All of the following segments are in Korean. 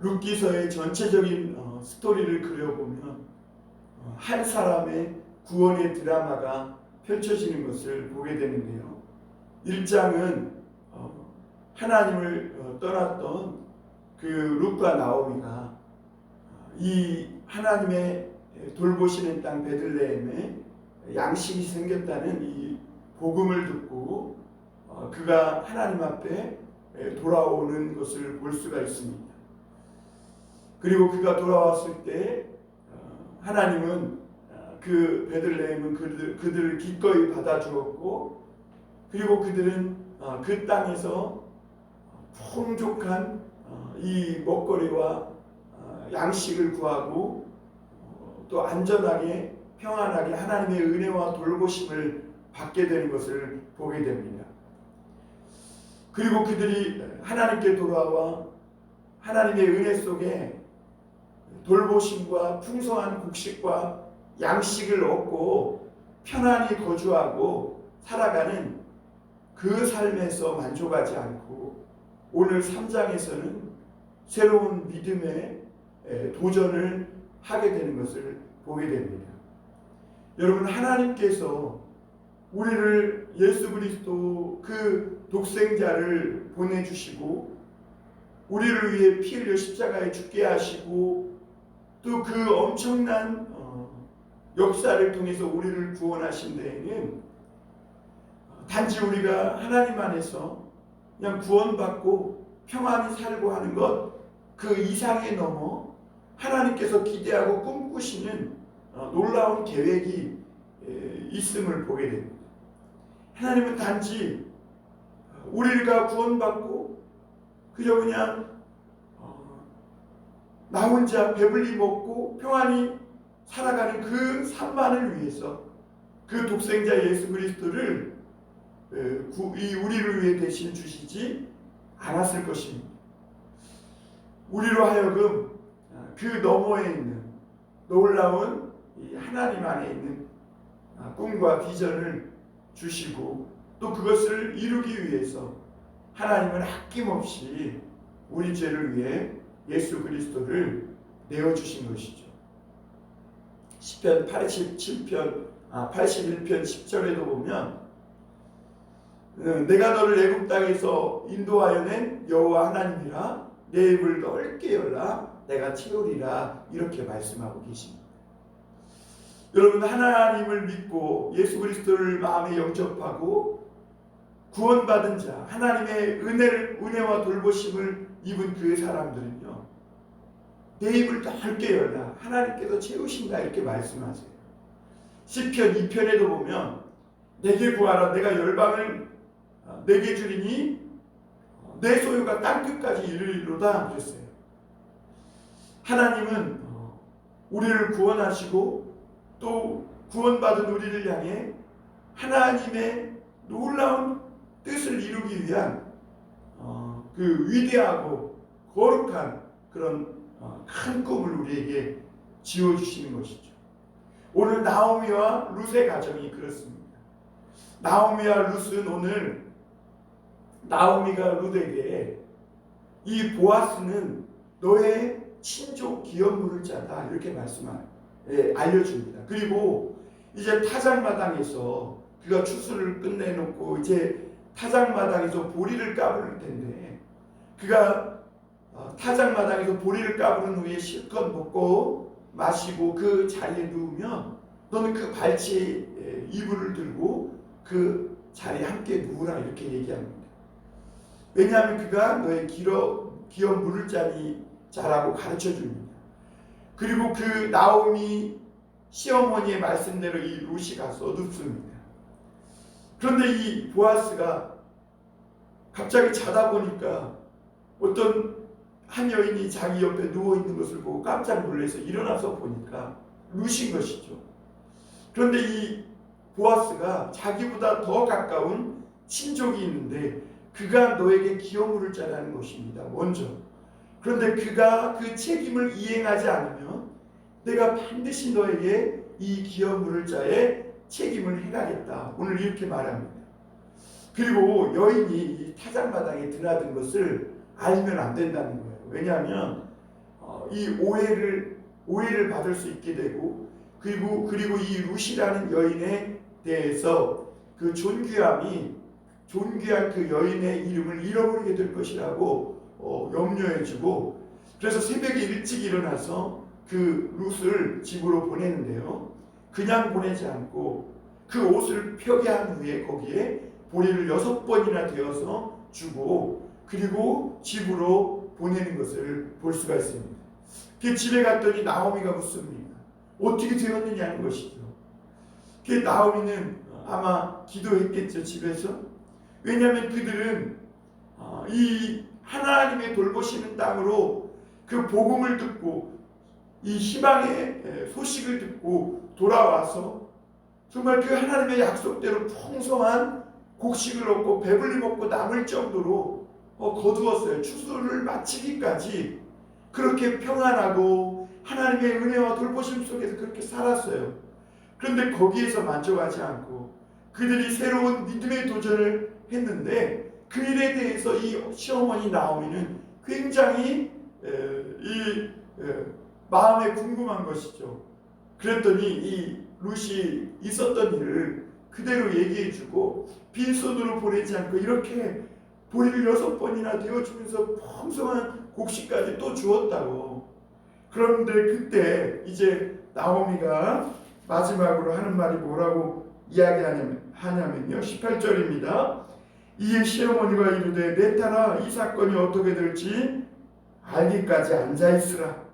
룻기서의 전체적인 스토리를 그려보면 한 사람의 구원의 드라마가 펼쳐지는 것을 보게 되는데요. 1장은 하나님을 떠났던 그 룻과 나오미가 이 하나님의 돌보시는 땅 베들레헴에 양식이 생겼다는 이 복음을 듣고 그가 하나님 앞에 돌아오는 것을 볼 수가 있습니다. 그리고 그가 돌아왔을 때 하나님은 그 베들레헴은 그들을 기꺼이 받아주었고, 그리고 그들은 그 땅에서 풍족한 이 먹거리와 양식을 구하고 또 안전하게 평안하게 하나님의 은혜와 돌보심을 받게 되는 것을 보게 됩니다. 그리고 그들이 하나님께 돌아와 하나님의 은혜 속에 돌보심과 풍성한 곡식과 양식을 얻고 편안히 거주하고 살아가는 그 삶에서 만족하지 않고 오늘 3장에서는 새로운 믿음의 도전을 하게 되는 것을 보게 됩니다. 여러분, 하나님께서 우리를 예수 그리스도 그 독생자를 보내주시고 우리를 위해 피 흘려 십자가에 죽게 하시고 또 그 엄청난 역사를 통해서 우리를 구원하신 데에는 단지 우리가 하나님 안에서 그냥 구원받고 평안히 살고 하는 것 그 이상에 넘어 하나님께서 기대하고 꿈꾸시는 놀라운 계획이 있음을 보게 됩니다. 하나님은 단지 우리가 구원받고 그저 그냥 나 혼자 배불리 먹고 평안히 살아가는 그 삶만을 위해서 그 독생자 예수 그리스도를 우리를 위해 대신 주시지 않았을 것입니다. 우리로 하여금 그 너머에 있는 놀라운 하나님 안에 있는 꿈과 비전을 주시고 또 그것을 이루기 위해서 하나님은 아낌없이 우리 죄를 위해 예수 그리스도를 내어주신 것이죠. 시편 81편 10절에도 보면 내가 너를 애굽 땅에서 인도하여 낸 여호와 하나님이라 내 입을 넓게 열라 내가 채우리라 이렇게 말씀하고 계십니다. 여러분, 하나님을 믿고 예수 그리스도를 마음에 영접하고 구원받은 자, 하나님의 은혜와 돌보심을 입은 그 사람들은요, 내 입을 넓게 열라 하나님께서 채우신다 이렇게 말씀하세요. 시편 2편에도 보면 내게 구하라 내가 열방을 내게 주리니 내 소유가 땅끝까지 이르리로다 그랬어요. 하나님은 우리를 구원하시고 또 구원받은 우리를 향해 하나님의 놀라운 뜻을 이루기 위한 그 위대하고 거룩한 그런 큰 꿈을 우리에게 지어주시는 것이죠. 오늘 나오미와 룻의 가정이 그렇습니다. 나오미와 룻은 오늘 나오미가 룻에게 이 보아스는 너의 친족 기업 물을 자다 이렇게 알려줍니다. 그리고 이제 타작마당에서 그가 추수를 끝내놓고 이제 타작마당에서 보리를 까부를 텐데 그가 타작마당에서 보리를 까부른 후에 실컷 먹고 마시고 그 자리에 누우면 너는 그 발치에 이불을 들고 그 자리에 함께 누우라 이렇게 얘기합니다. 왜냐하면 그가 너의 기업 물을 자라고 가르쳐 줍니다. 그리고 그 나오미 시어머니의 말씀대로 이 룻이 가서 눕습니다. 그런데 이 보아스가 갑자기 자다 보니까 어떤 한 여인이 자기 옆에 누워있는 것을 보고 깜짝 놀라서 일어나서 보니까 룻인 것이죠. 그런데 이 보아스가 자기보다 더 가까운 친족이 있는데 그가 너에게 기업 물을 자라는 것입니다. 먼저. 그런데 그가 그 책임을 이행하지 않으면 내가 반드시 너에게 이 기업 물을 자의 책임을 행하겠다. 오늘 이렇게 말합니다. 그리고 여인이 이 타작마당에 드나든 것을 알면 안 된다는 거예요. 왜냐하면 이 오해를 받을 수 있게 되고, 그리고 이 룻이라는 여인에 대해서 그 존귀한 그 여인의 이름을 잃어버리게 될 것이라고 염려해주고, 그래서 새벽에 일찍 일어나서 그 룻을 집으로 보내는데요. 그냥 보내지 않고 그 옷을 펴게 한 후에 거기에 보리를 6번이나 되어서 주고, 그리고 집으로 보내는 것을 볼 수가 있습니다. 그 집에 갔더니 나오미가 묻습니다. 어떻게 되었느냐는 것이죠. 그 나오미는 아마 기도했겠죠, 집에서. 왜냐하면 그들은 이 하나님의 돌보시는 땅으로 그 복음을 듣고 이 희망의 소식을 듣고 돌아와서 정말 그 하나님의 약속대로 풍성한 곡식을 얻고 배불리 먹고 남을 정도로 거두었어요. 추수를 마치기까지 그렇게 평안하고 하나님의 은혜와 돌보심 속에서 그렇게 살았어요. 그런데 거기에서 만족하지 않고 그들이 새로운 믿음의 도전을 했는데, 그 일에 대해서 이 시어머니 나오미는 굉장히 마음에 궁금한 것이죠. 그랬더니 이 룻이 있었던 일을 그대로 얘기해주고, 빈손으로 보내지 않고 이렇게 보리를 6번이나 되어주면서 풍성한 곡식까지 또 주었다고. 그런데 그때 이제 나오미가 마지막으로 하는 말이 뭐라고 이야기하냐면요, 18절입니다. 이에 시어머니가 이르되 내 딸아, 이 사건이 어떻게 될지 알기까지 앉아있으라.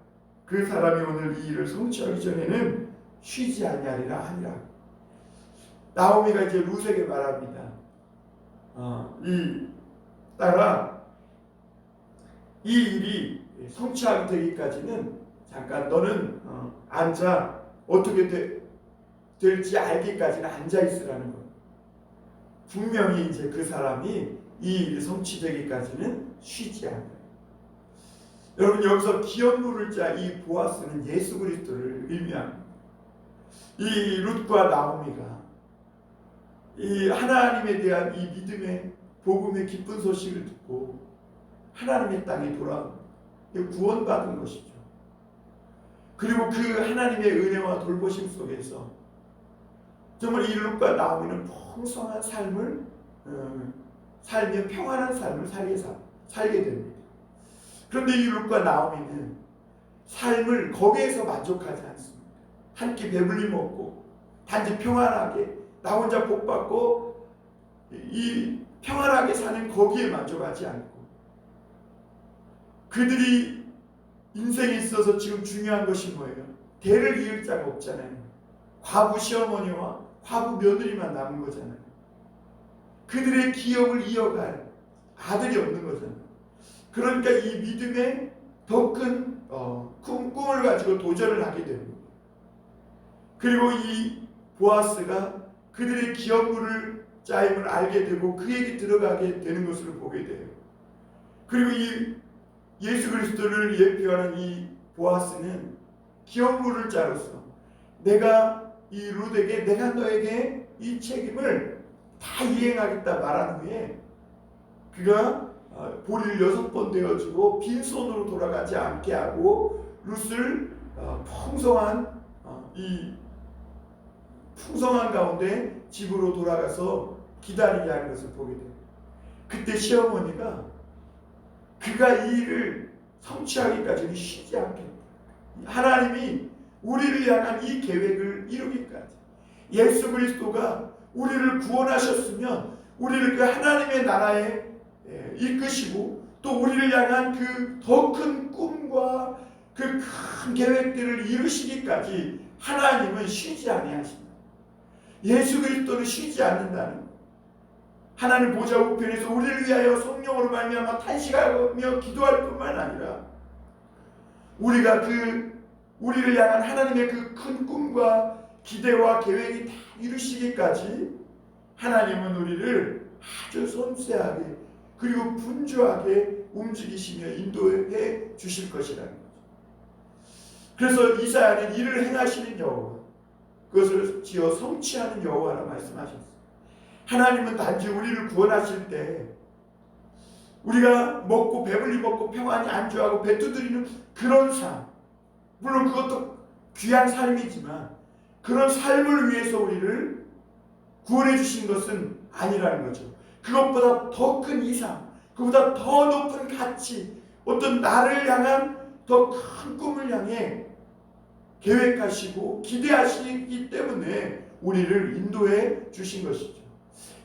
그 사람이 오늘 이 일을 성취하기 전에는 쉬지 아니하리라 하니라. 나오미가 이제 룻에게 말합니다. 이 딸아, 이 일이 성취하게 되기까지는 잠깐 너는 앉아, 어떻게 될지 알기까지는 앉아있으라는 거예요. 분명히 이제 그 사람이 이 일이 성취되기까지는 쉬지 않아요. 여러분, 여기서 기업 물을 자 이 보아스는 예수 그리스도를 의미합니다. 이 룻과 나오미가 이 하나님에 대한 이 믿음의 복음의 기쁜 소식을 듣고 하나님의 땅에 돌아옵니다. 구원받은 것이죠. 그리고 그 하나님의 은혜와 돌보심 속에서 정말 이 룻과 나오미는 풍성한 삶을 살며 평안한 삶을 살게 됩니다. 그런데 이 룻과 나오미는 삶을 거기에서 만족하지 않습니다. 한 끼 배불리 먹고 단지 평안하게 나 혼자 복받고 이 평안하게 사는 거기에 만족하지 않고, 그들이 인생에 있어서 지금 중요한 것이 뭐예요? 대를 이을 자가 없잖아요. 과부 시어머니와 과부 며느리만 남은 거잖아요. 그들의 기업을 이어갈 아들이 없는 거잖아요. 그러니까 이 믿음에 더 큰 꿈을 가지고 도전을 하게 됩니다. 그리고 이 보아스가 그들의 기업물을 짜임을 알게 되고 그에게 들어가게 되는 것을 보게 돼요. 그리고 이 예수 그리스도를 예표하는 이 보아스는 기업물을 짜로서 내가 이 룻에게 내가 너에게 이 책임을 다 이행하겠다 말한 후에 그가 보리를 6번 되어주고 빈손으로 돌아가지 않게 하고 룻을 풍성한 가운데 집으로 돌아가서 기다리게 하는 것을 보게 돼요. 그때 시어머니가 그가 이 일을 성취하기까지는 쉬지 않겠다. 하나님이 우리를 향한 이 계획을 이루기까지, 예수 그리스도가 우리를 구원하셨으면 우리를 그 하나님의 나라에 이끄시고 또 우리를 향한 그 더 큰 꿈과 그 큰 계획들을 이루시기까지 하나님은 쉬지 아니하십니다. 예수 그리스도는 쉬지 않는다는 것. 하나님 보좌 우편에서 우리를 위하여 성령으로 말미암아 탄식하며 기도할 뿐만 아니라 우리를 향한 하나님의 그 큰 꿈과 기대와 계획이 다 이루시기까지 하나님은 우리를 아주 섬세하게 그리고 분주하게 움직이시며 인도해 주실 것이라는 거죠. 그래서 이사야는 이를 행하시는 여호와, 그것을 지어 성취하는 여호와라 말씀하셨어요. 하나님은 단지 우리를 구원하실 때 우리가 먹고 배불리 먹고 평안히 안주하고 배 두드리는 그런 삶, 물론 그것도 귀한 삶이지만 그런 삶을 위해서 우리를 구원해 주신 것은 아니라는 거죠. 그것보다 더 큰 이상, 그보다 더 높은 가치, 어떤 나를 향한 더 큰 꿈을 향해 계획하시고 기대하시기 때문에 우리를 인도해 주신 것이죠.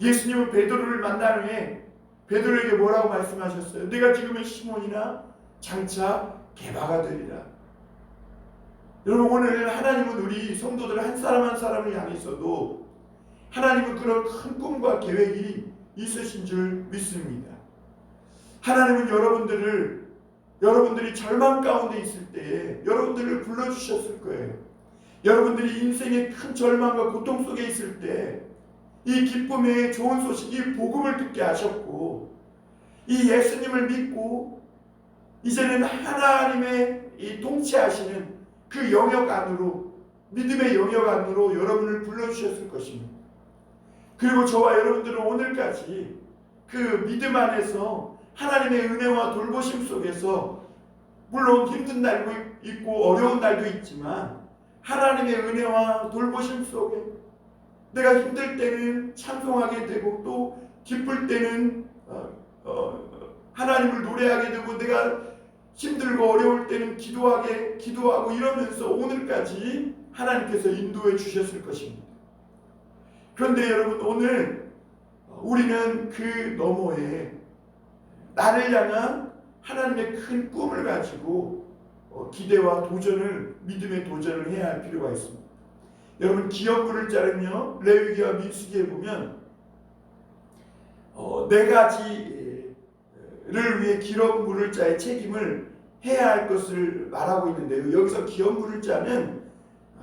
예수님은 베드로를 만난 후에 베드로에게 뭐라고 말씀하셨어요? 내가 지금은 시몬이나 장차 게바가 되리라. 여러분, 오늘 하나님은 우리 성도들 한 사람 한 사람을 향해서도 하나님은 그런 큰 꿈과 계획이 있으신 줄 믿습니다. 하나님은 여러분들이 절망 가운데 있을 때에 여러분들을 불러주셨을 거예요. 여러분들이 인생의 큰 절망과 고통 속에 있을 때 이 기쁨의 좋은 소식, 이 복음을 듣게 하셨고, 이 예수님을 믿고 이제는 하나님의 이 통치하시는 그 영역 안으로, 믿음의 영역 안으로 여러분을 불러주셨을 것입니다. 그리고 저와 여러분들은 오늘까지 그 믿음 안에서 하나님의 은혜와 돌보심 속에서, 물론 힘든 날도 있고 어려운 날도 있지만 하나님의 은혜와 돌보심 속에 내가 힘들 때는 찬송하게 되고 또 기쁠 때는 하나님을 노래하게 되고, 내가 힘들고 어려울 때는 기도하고 이러면서 오늘까지 하나님께서 인도해 주셨을 것입니다. 그런데 여러분, 오늘 우리는 그 너머에 나를 향한 하나님의 큰 꿈을 가지고 기대와 도전을, 믿음의 도전을 해야 할 필요가 있습니다. 여러분, 기업 물을 자는요, 레위기와 민수기에 보면 네 가지를 위해 기업 물을 자의 책임을 해야 할 것을 말하고 있는데요. 여기서 기업 물을 자는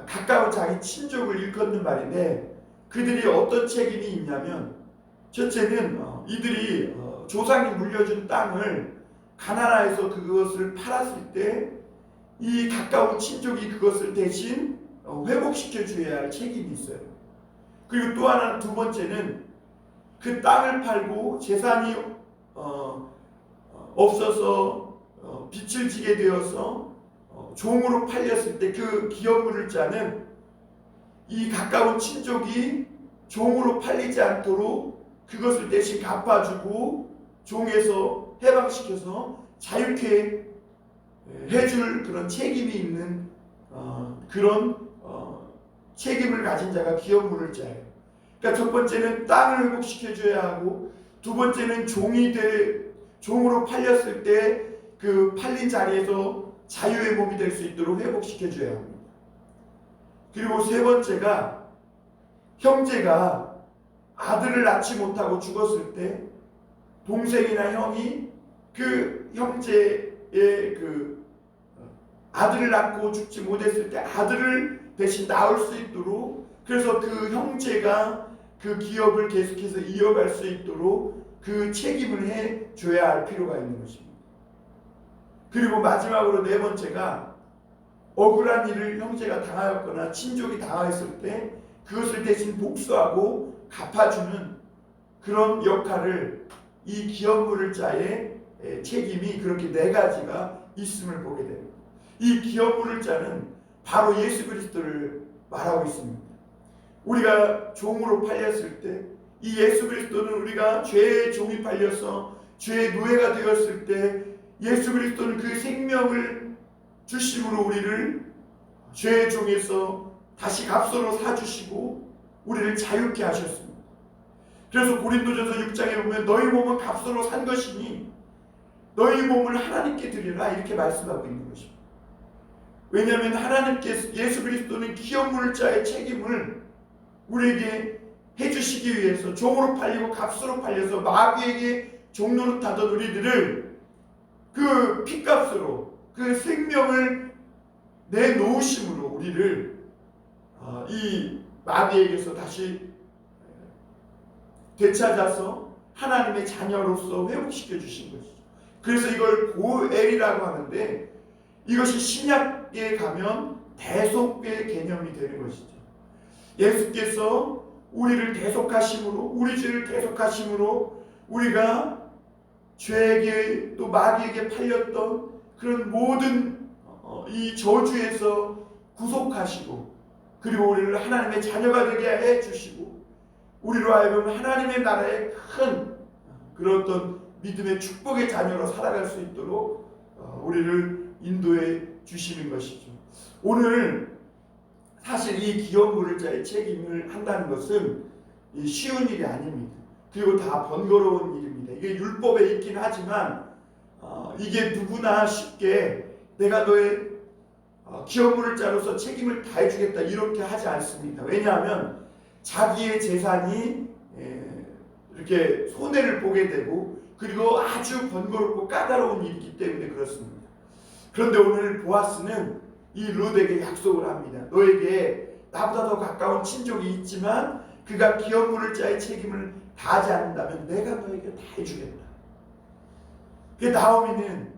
가까운 자기 친족을 일컫는 말인데, 그들이 어떤 책임이 있냐면, 첫째는 이들이 조상이 물려준 땅을 가나안에서 그것을 팔았을 때 이 가까운 친족이 그것을 대신 회복시켜 줘야 할 책임이 있어요. 그리고 또 하나는, 두 번째는 그 땅을 팔고 재산이 없어서 빚을 지게 되어서 종으로 팔렸을 때 그 기업 물을 자는 이 가까운 친족이 종으로 팔리지 않도록 그것을 대신 갚아주고 종에서 해방시켜서 자유케 해줄 그런 책임이 있는 그런 책임을 가진 자가 기업 물을 자예요. 그러니까 첫 번째는 땅을 회복시켜줘야 하고, 두 번째는 종으로 팔렸을 때 그 팔린 자리에서 자유의 몸이 될 수 있도록 회복시켜줘야 합니다. 그리고 세 번째가, 형제가 아들을 낳지 못하고 죽었을 때 동생이나 형이 그 형제의 그 아들을 낳고 죽지 못했을 때 아들을 대신 낳을 수 있도록, 그래서 그 형제가 그 기업을 계속해서 이어갈 수 있도록 그 책임을 해줘야 할 필요가 있는 것입니다. 그리고 마지막으로 네 번째가, 억울한 일을 형제가 당하였거나 친족이 당하였을 때 그것을 대신 복수하고 갚아주는 그런 역할을, 이 기업 물을 자의 책임이 그렇게 네 가지가 있음을 보게 됩니다. 이 기업 물을 자는 바로 예수 그리스도를 말하고 있습니다. 우리가 종으로 팔렸을 때, 이 예수 그리스도는 우리가 죄의 종이 팔려서 죄의 노예가 되었을 때 예수 그리스도는 그 생명을 주심으로 우리를 죄의 종에서 다시 값으로 사주시고 우리를 자유케 하셨습니다. 그래서 고린도전서 6장에 보면 너희 몸은 값으로 산 것이니 너희 몸을 하나님께 드리라, 이렇게 말씀하고 있는 것입니다. 왜냐하면 하나님께서, 예수 그리스도는 기업 물을 자의 책임을 우리에게 해주시기 위해서 종으로 팔리고 값으로 팔려서 마귀에게 종노릇하던 우리들을 그 피값으로 그 생명을 내놓으심으로 우리를 이 마귀에게서 다시 되찾아서 하나님의 자녀로서 회복시켜 주신 것이죠. 그래서 이걸 고엘이라고 하는데, 이것이 신약에 가면 대속의 개념이 되는 것이죠. 예수께서 우리를 대속하심으로, 우리 죄를 대속하심으로 우리가 죄에게 또 마귀에게 팔렸던 그런 모든 이 저주에서 구속하시고, 그리고 우리를 하나님의 자녀가 되게 해주시고, 우리로 하여금 하나님의 나라의 큰 그런 어떤 믿음의 축복의 자녀로 살아갈 수 있도록 우리를 인도해 주시는 것이죠. 오늘 사실 이 기업물을 자의 책임을 한다는 것은 쉬운 일이 아닙니다. 그리고 다 번거로운 일입니다. 이게 율법에 있긴 하지만 이게 누구나 쉽게 내가 너의 기업물을 자로서 책임을 다해주겠다 이렇게 하지 않습니다. 왜냐하면 자기의 재산이 이렇게 손해를 보게 되고, 그리고 아주 번거롭고 까다로운 일이기 때문에 그렇습니다. 그런데 오늘 보아스는 이 룻에게 약속을 합니다. 너에게 나보다 더 가까운 친족이 있지만 그가 기업물을 자의 책임을 다하지 않는다면 내가 너에게 다 해주겠다. 나오미는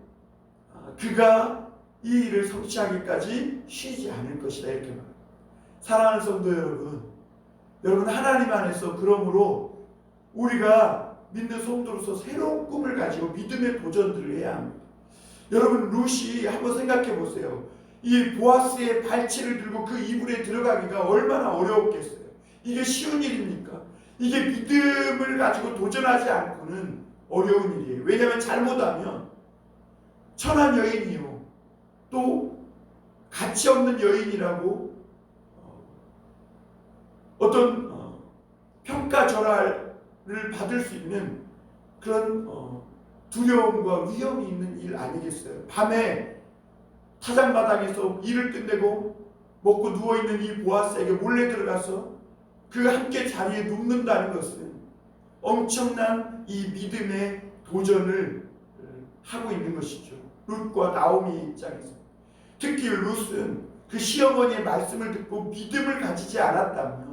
그가 이 일을 성취하기까지 쉬지 않을 것이다 이렇게 말합니다. 사랑하는 성도 여러분 하나님 안에서 그러므로 우리가 믿는 성도로서 새로운 꿈을 가지고 믿음의 도전들을 해야 합니다. 여러분 룻이 한번 생각해 보세요. 이 보아스의 발치를 들고 그 이불에 들어가기가 얼마나 어려웠겠어요. 이게 쉬운 일입니까? 이게 믿음을 가지고 도전하지 않고는 어려운 일이에요. 왜냐하면 잘못하면 천한 여인이요, 또 가치 없는 여인이라고 어떤 평가절하를 받을 수 있는 그런 두려움과 위험이 있는 일 아니겠어요? 밤에 타작마당에서 일을 끝내고 먹고 누워있는 이 보아스에게 몰래 들어가서 그 함께 자리에 눕는다는 것은 엄청난 이 믿음의 도전을 하고 있는 것이죠. 룻과 나오미 입장에서. 특히 룻은 그 시어머니의 말씀을 듣고 믿음을 가지지 않았다면,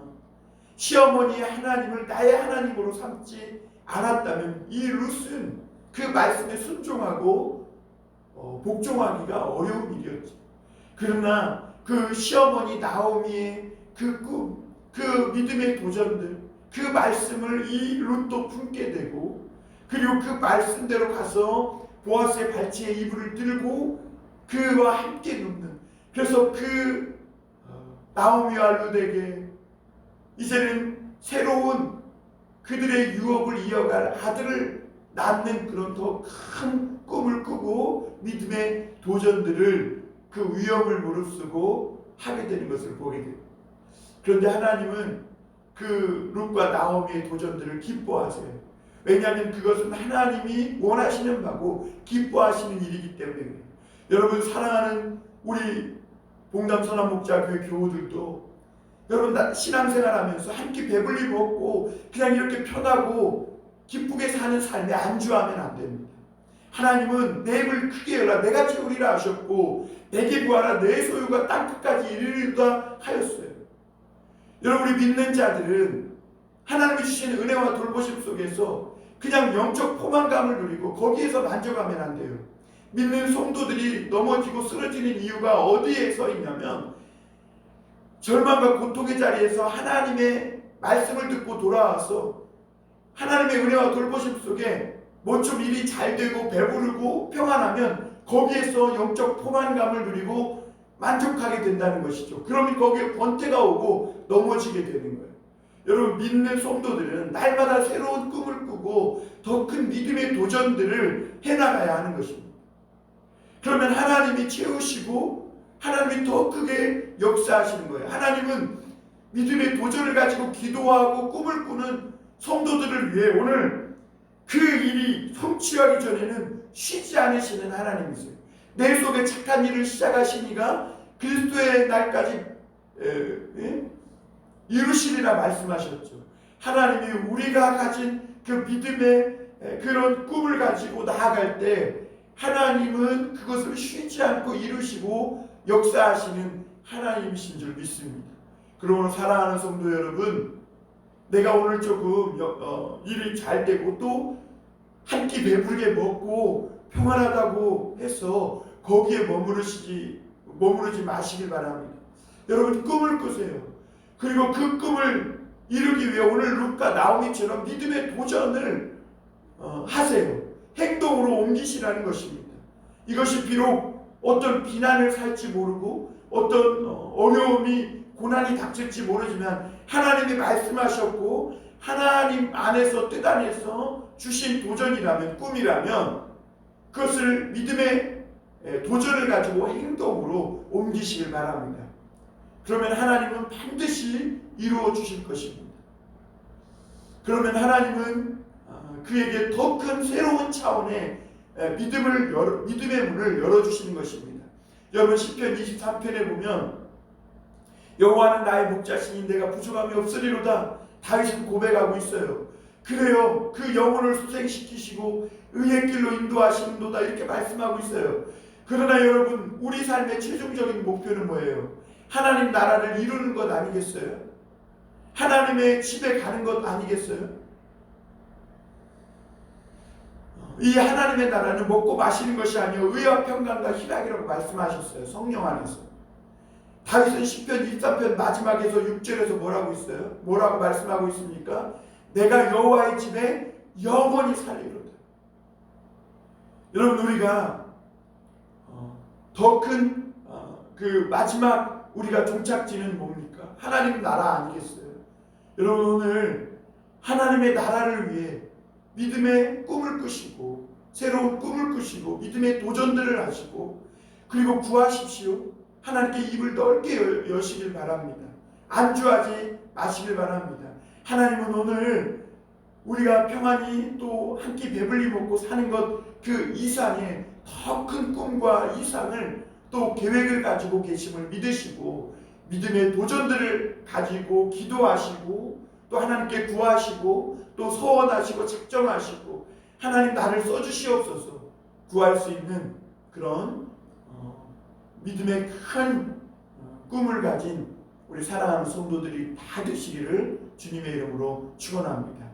시어머니의 하나님을 나의 하나님으로 삼지 않았다면 이 룻은 그 말씀에 순종하고 복종하기가 어려운 일이었죠. 그러나 그 시어머니 나오미의 그 꿈, 그 믿음의 도전들, 그 말씀을 이 룻도 품게 되고, 그리고 그 말씀대로 가서 보아스의 발치에 이불을 들고 그와 함께 눕는, 그래서 그 나오미와 룻에게 이제는 새로운 그들의 유업을 이어갈 아들을 낳는 그런 더 큰 꿈을 꾸고 믿음의 도전들을 그 위험을 무릅쓰고 하게 되는 것을 보게 됩니다. 그런데 하나님은 그 룻과 나오미의 도전들을 기뻐하세요. 왜냐하면 그것은 하나님이 원하시는 바고 기뻐하시는 일이기 때문에 그래요. 여러분 사랑하는 우리 봉담 선한목자교회 교우들도 여러분 신앙생활하면서 한 끼 배불리 먹고 그냥 이렇게 편하고 기쁘게 사는 삶에 안주하면 안 됩니다. 하나님은 내 입을 크게 열라 내가 채우리라 하셨고 내게 구하라 내 소유가 땅끝까지 이르리라 하였어요. 여러분 우리 믿는 자들은 하나님이 주시는 은혜와 돌보심 속에서 그냥 영적 포만감을 누리고 거기에서 만족하면 안 돼요. 믿는 성도들이 넘어지고 쓰러지는 이유가 어디에 서 있냐면 절망과 고통의 자리에서 하나님의 말씀을 듣고 돌아와서 하나님의 은혜와 돌보심 속에 뭐 좀 일이 잘 되고 배부르고 평안하면 거기에서 영적 포만감을 누리고 만족하게 된다는 것이죠. 그러면 거기에 권태가 오고 넘어지게 되는 거예요. 여러분 믿는 성도들은 날마다 새로운 꿈을 꾸고 더 큰 믿음의 도전들을 해나가야 하는 것입니다. 그러면 하나님이 채우시고 하나님이 더 크게 역사하시는 거예요. 하나님은 믿음의 도전을 가지고 기도하고 꿈을 꾸는 성도들을 위해 오늘 그 일이 성취하기 전에는 쉬지 않으시는 하나님이세요. 내 속에 착한 일을 시작하시니가 그리스도의 날까지 이루시리라 말씀하셨죠. 하나님이 우리가 가진 그 믿음의 그런 꿈을 가지고 나아갈 때 하나님은 그것을 쉬지 않고 이루시고 역사하시는 하나님이신 줄 믿습니다. 그러므로 사랑하는 성도 여러분, 내가 오늘 조금 일이 잘 되고 또 한 끼 배부르게 먹고 평안하다고 해서 거기에 머무르지 마시길 바랍니다. 여러분 꿈을 꾸세요. 그리고 그 꿈을 이루기 위해 오늘 룻과 나오미처럼 믿음의 도전을 하세요. 행동으로 옮기시라는 것입니다. 이것이 비록 어떤 비난을 살지 모르고 어떤 어려움이 고난이 닥칠지 모르지만 하나님이 말씀하셨고 하나님 안에서 뜻 안에서 주신 도전이라면, 꿈이라면 그것을 믿음의 도전을 가지고 행동으로 옮기시길 바랍니다. 그러면 하나님은 반드시 이루어 주실 것입니다. 그러면 하나님은 그에게 더 큰 새로운 차원의 믿음의 문을 열어주시는 것입니다. 여러분 시편 23편에 보면 여호와는 나의 목자시니 내가 부족함이 없으리로다. 다윗은 고백하고 있어요. 그래요. 그 영혼을 수생시키시고 의의 길로 인도하시는도다. 이렇게 말씀하고 있어요. 그러나 여러분 우리 삶의 최종적인 목표는 뭐예요? 하나님 나라를 이루는 것 아니겠어요? 하나님의 집에 가는 것 아니겠어요? 이 하나님의 나라는 먹고 마시는 것이 아니요 의와 평강과 희락이라고 말씀하셨어요. 성령 안에서. 다윗은 시편 23편 마지막에서 6절에서 뭐라고 있어요? 뭐라고 말씀하고 있습니까? 내가 여호와의 집에 영원히 살리로다. 여러분 우리가 더 큰 그 마지막 우리가 종착지는 뭡니까? 하나님 나라 아니겠어요? 여러분 오늘 하나님의 나라를 위해 믿음의 꿈을 꾸시고 새로운 꿈을 꾸시고 믿음의 도전들을 하시고 그리고 구하십시오. 하나님께 입을 넓게 여시길 바랍니다. 안주하지 마시길 바랍니다. 하나님은 오늘 우리가 평안히 또 한 끼 배불리 먹고 사는 것 그 이상의 더 큰 꿈과 이상을 또 계획을 가지고 계심을 믿으시고 믿음의 도전들을 가지고 기도하시고 또 하나님께 구하시고 또 소원하시고 작정하시고 하나님 나를 써주시옵소서 구할 수 있는 그런 믿음의 큰 꿈을 가진 우리 사랑하는 성도들이 다 되시기를 주님의 이름으로 축원합니다.